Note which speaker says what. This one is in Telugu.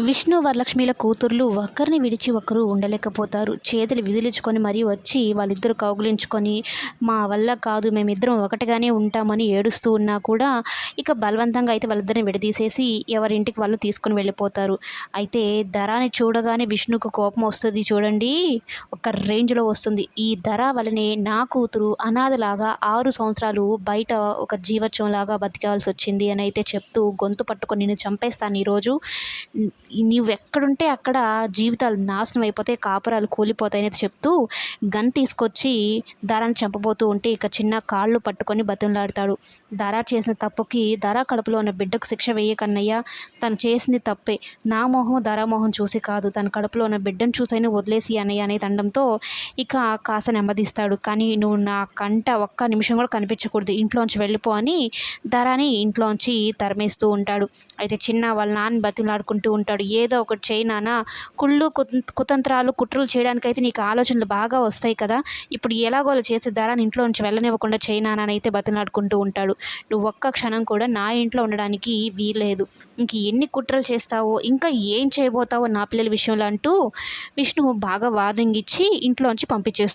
Speaker 1: విష్ణు వరలక్ష్మిల కూతుర్లు ఒకరిని విడిచి ఒకరు ఉండలేకపోతారు. చేతులు విదిలించుకొని మరీ వచ్చి వాళ్ళిద్దరూ కౌగిలించుకొని, మా వల్ల కాదు మేమిద్దరం ఒకటిగానే ఉంటామని ఏడుస్తూ ఉన్నా కూడా ఇక బలవంతంగా అయితే వాళ్ళిద్దరిని విడదీసేసి ఎవరింటికి వాళ్ళు తీసుకొని వెళ్ళిపోతారు. అయితే ధరాని చూడగానే విష్ణుకు కోపం వస్తుంది చూడండి. ఒక రేంజ్‌లో వస్తుంది. ఈ ధర వల్లనే నా కూతురు అనాథలాగా 6 సంవత్సరాలు బయట ఒక జీవచ్వంలాగా బతికాల్సొచ్చింది అనైతే చెప్తూ గొంతు పట్టుకొని నిన్ను చంపేస్తాను ఈరోజు. నువ్వెక్కడుంటే అక్కడ జీవితాలు నాశనం అయిపోతాయి, కాపురాలు కూలిపోతాయని చెప్తూ గన్ తీసుకొచ్చి దారాని చంపబోతూ ఉంటే ఇక చిన్న కాళ్ళు పట్టుకొని బతిమలాడతాడు. దారా చేసిన తప్పుకి దారా కడుపులో ఉన్న బిడ్డకు శిక్ష వేయకన్నయ్య, తను చేసింది తప్పే. నా మొహం దారా మొహం చూసి కాదు, తన కడుపులో ఉన్న బిడ్డను చూసైనా వదిలేసి అన్నయ్య అనే తండంతో ఇక కాస్త నెమ్మదిస్తాడు. కానీ నువ్వు నా కంట ఒక్క నిమిషం కూడా కనిపించకూడదు, ఇంట్లోంచి వెళ్ళిపో అని దారాని ఇంట్లోంచి తరిమేస్తూ ఉంటాడు. అయితే చిన్న వాళ్ళ నాన్న బతిమలాడుకుంటూ ఉంటాడు. ఏదో ఒకటి చేయి నాన్న, కుతంత్రాలు కుట్రలు చేయడానికైతే నీకు ఆలోచనలు బాగా వస్తాయి కదా, ఇప్పుడు ఎలాగోలా చేసి దారాన్ని ఇంట్లో నుంచి వెళ్ళనివ్వకుండా చేయి నాన్న అని అయితే బతిమలాడుకుంటూ ఉంటాడు. నువ్వు ఒక్క క్షణం కూడా నా ఇంట్లో ఉండడానికి వీల్లేదు, ఇంక ఎన్ని కుట్రలు చేస్తావో, ఇంకా ఏం చేయబోతావో నా పిల్లల విషయంలో అంటూ విష్ణు బాగా వార్నింగ్ ఇచ్చి ఇంట్లోంచి పంపించేస్తాడు.